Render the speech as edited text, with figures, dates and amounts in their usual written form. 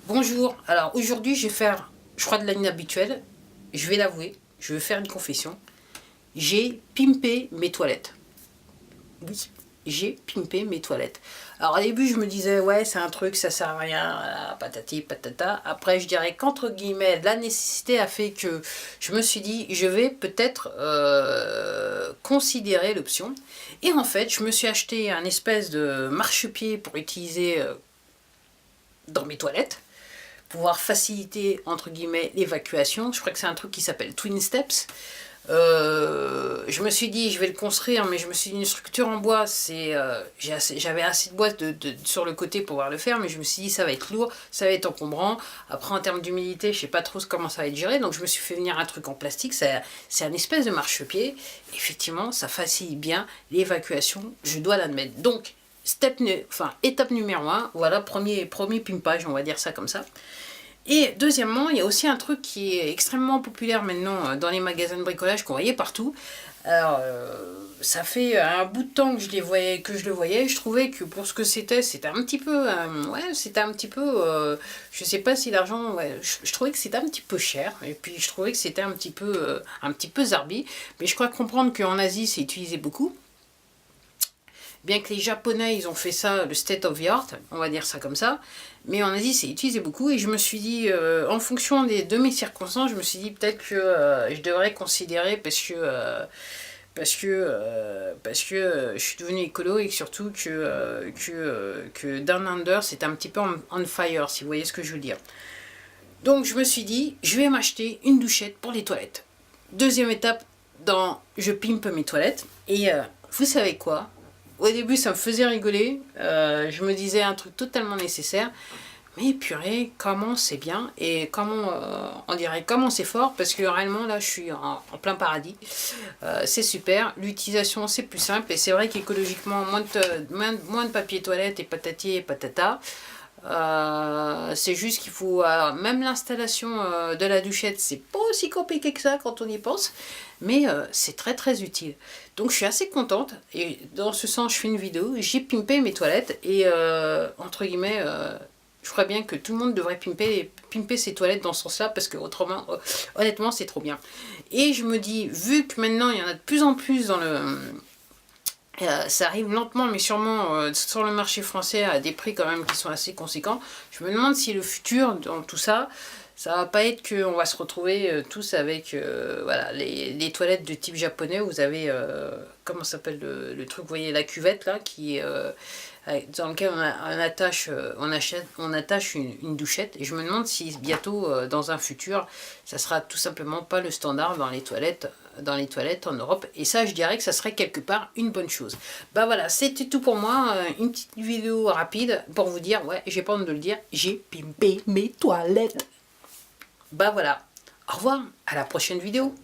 Bonjour, alors aujourd'hui je vais faire, je crois de l'inhabituel, je vais l'avouer, je vais faire une confession. J'ai pimpé mes toilettes. Oui, j'ai pimpé mes toilettes. Alors au début je me disais ouais c'est un truc, ça sert à rien, patati patata. Après je dirais qu'entre guillemets la nécessité a fait que je me suis dit je vais peut-être considérer l'option. Et en fait je me suis acheté un espèce de marchepied pour utiliser dans mes toilettes. Pouvoir faciliter entre guillemets l'évacuation. Je crois que c'est un truc qui s'appelle Twin Steps. Je me suis dit je vais le construire, mais je me suis dit une structure en bois, j'avais assez de bois sur le côté pour pouvoir le faire, mais je me suis dit ça va être lourd, ça va être encombrant. Après en termes d'humidité je sais pas trop comment ça va être géré, donc je me suis fait venir un truc en plastique. C'est un espèce de marchepied. Effectivement ça facilite bien l'évacuation, je dois l'admettre. Donc étape numéro 1, voilà, premier pimpage, on va dire ça comme ça. Et deuxièmement, il y a aussi un truc qui est extrêmement populaire maintenant dans les magasins de bricolage qu'on voyait partout. Alors, ça fait un bout de temps que je le voyais. Je trouvais que pour ce que c'était un petit peu, je sais pas si l'argent, je trouvais que c'était un petit peu cher. Et puis je trouvais que c'était un petit peu zarbi. Mais je crois comprendre qu'en Asie, c'est utilisé beaucoup. Bien que les Japonais, ils ont fait ça, le state of the art, on va dire ça comme ça. Mais en Asie, c'est utilisé beaucoup. Et je me suis dit, en fonction de mes circonstances, je me suis dit peut-être que je devrais considérer, parce que je suis devenu écolo, et surtout que Down Under, c'est un petit peu on fire, si vous voyez ce que je veux dire. Donc je me suis dit, je vais m'acheter une douchette pour les toilettes. Deuxième étape, je pimpe mes toilettes. Et vous savez quoi ? Au début, ça me faisait rigoler. Je me disais un truc totalement nécessaire. Mais purée, comment c'est bien et comment, on dirait, comment c'est fort. Parce que réellement, là, je suis en plein paradis. C'est super. L'utilisation, c'est plus simple. Et c'est vrai qu'écologiquement, moins de papier toilette et patati et patata. C'est juste qu'il faut, même l'installation de la douchette, c'est pas aussi compliqué que ça quand on y pense, mais c'est très très utile. Donc je suis assez contente, et dans ce sens je fais une vidéo. J'ai pimpé mes toilettes, et entre guillemets je crois bien que tout le monde devrait pimper ses toilettes dans ce sens là, parce que autrement honnêtement c'est trop bien. Et je me dis, vu que maintenant il y en a de plus en plus dans le ça arrive lentement mais sûrement sur le marché français à des prix quand même qui sont assez conséquents. Je me demande si le futur dans tout ça, ça va pas être qu'on va se retrouver tous avec voilà, les toilettes de type japonais où vous avez, comment s'appelle le truc, vous voyez la cuvette là, qui est dans lequel on attache une douchette. Et je me demande si bientôt, dans un futur, ça sera tout simplement pas le standard dans les toilettes en Europe. Et ça, je dirais que ça serait quelque part une bonne chose. Bah voilà, c'était tout pour moi. Une petite vidéo rapide pour vous dire, ouais, j'ai pas honte de le dire, j'ai pimpé mes toilettes. Bah voilà, au revoir, à la prochaine vidéo.